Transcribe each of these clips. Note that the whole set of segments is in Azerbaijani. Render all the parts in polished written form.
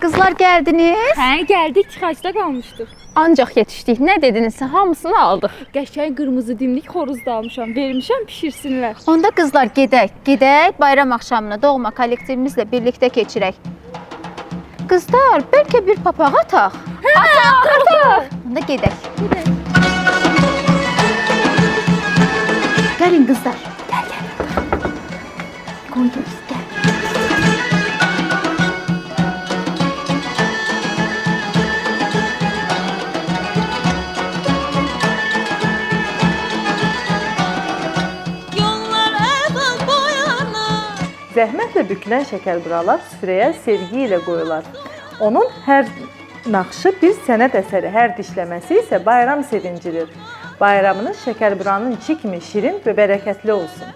Kızlar gəldiniz. Hə, gəldik, tıxacda qalmışdıq. Ancaq yetişdik. Nə dediniz? Hamısını aldıq. Qəşəng qırmızı dimlik xoruz da almışam, vermişəm pişirsinlər. Onda qızlar gedək bayram axşamını doğma kollektivimizlə birlikdə keçirək. Qızlar, bəlkə bir papaq ataq. Ataq. Onda gedək. Gəlin qızlar. Gəl. Qoyduğuz, gəl. Zəhmətlə bükülən şəkərburalar süfrəyə sevgi ilə qoyular. Onun hər naxşı bir sənət əsəri, hər dişləməsi isə bayram sevincidir. Bayramınız şəkərburanın içi kimi şirin və bərəkətli olsun.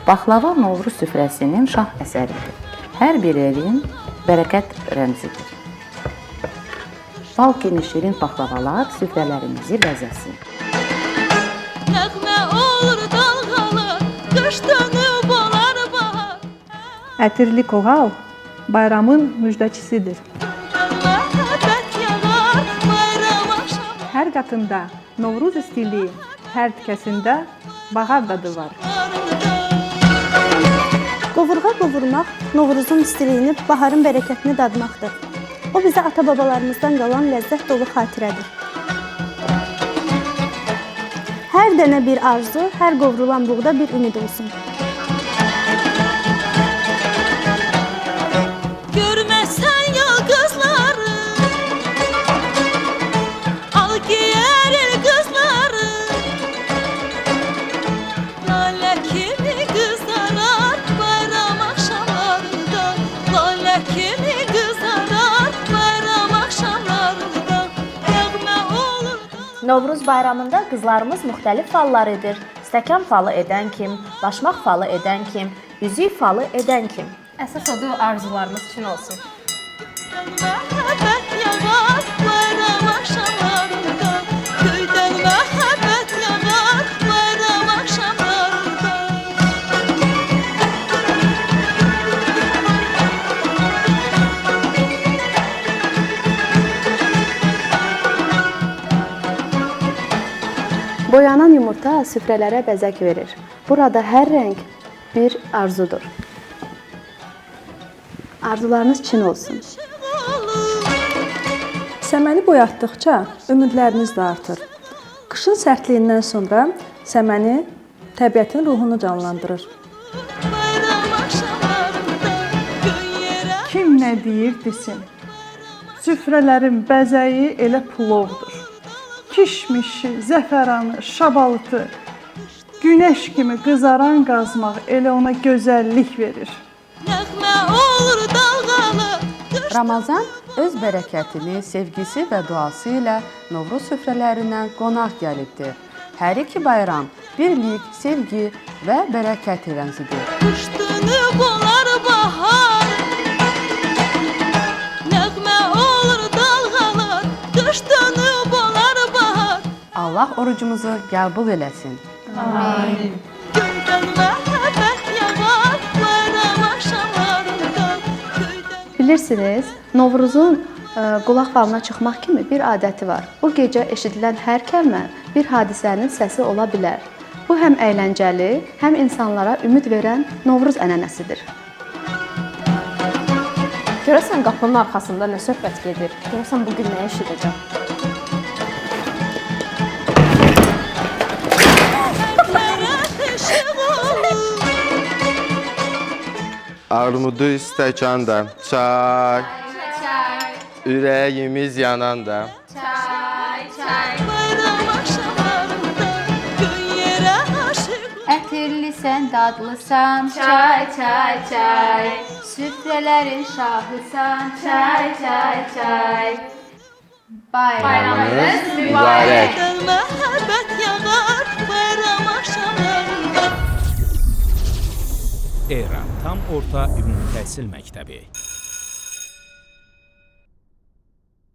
Baklava Novruz süfrəsinin şah əsəridir. Hər bir evin bərəkət rəmzidir. Bal kimi şirin baklavalar süfrələrimizi bəzəsin. Nəğmə olur dalğalı, qış dönüb olar bahar. Ətirli qoğal bayramın müjdəçisidir. Məhəbbət yağar, bayram axşamı. Hər qatında Novruz istiliyi, hər tikəsində bahar dadı var. Qovurğa qovurmaq Novruzun istiliyini, baharın bərəkətini dadmaqdır. O bizə ata-babalarımızdan qalan ləzzət dolu xatirədir. Hər dənə bir arzu, hər qovrulan buğda bir ümid olsun. Görməsən yol qızları, al giyərir qızları. Lalə kimi qızarar bayram axşamlarında, lalə kimi qızarar bayram axşamlarında. Nəğmə olur Novruz bayramında qızlarımız müxtəlif fallar edir. Stəkan falı edən kim, başmaq falı edən kim, üzük falı edən kim. Əsas odur arzularımız üçün olsun. məhəbbət yağar bayram axşamlarında. Göydən məhəbbət yağar bayram axşamlarında. Boyanan yumurta süfrələrə bəzək verir. Burada hər rəng bir arzudur. Arzularınız çin olsun. Səməni boyatdıqca ümidləriniz də artır. Qışın sərtliyindən sonra səməni təbiətin ruhunu canlandırır. Bayram axşamlarında göy yerə. Kim nə deyir desin, süfrələrin bəzəyi elə plovdur. Kişmişi, zəfəranı, şabalıtı, günəş kimi qızaran qazmaq elə ona gözəllik verir. Nəğmə olur dalğalı. Ramazan öz bərəkətini, sevgisi və duası ilə Novruz süfrələrindən qonaq gəlibdir. Hər iki bayram birlik, sevgi və bərəkət rəmzidir. Qış dönüb olar bahar. Nəğmə olur dalğalar. Qış dönüb olar bahar. Allah orucumuzu qəbul eləsin. Göydən məhəbbət yağar bayram axşamlarında. Bilirsiniz, Novruzun qulaq falına çıxmaq kimi bir adəti var. Bu gecə eşidilən hər kəlmə bir hadisənin səsi ola bilər. Bu həm əyləncəli, həm insanlara ümid verən Novruz ənənəsidir. Görəsən qapının arxasında nə söhbət gedir? Görəsən bugün nə eşidəcəm? Armudu stəkanda çay, ürəyimiz yananda Bayram axşamlarında göy yerə aşıq. Ətirlisən, dadlısan, çay, çay, çay. Süfrələrin şahısan, çay, çay, çay. Bayramınız mübarək. Göydən məhəbbət yağar bayram axşamlarında. ERA Tam Orta Ümumi Təhsil Məktəbi.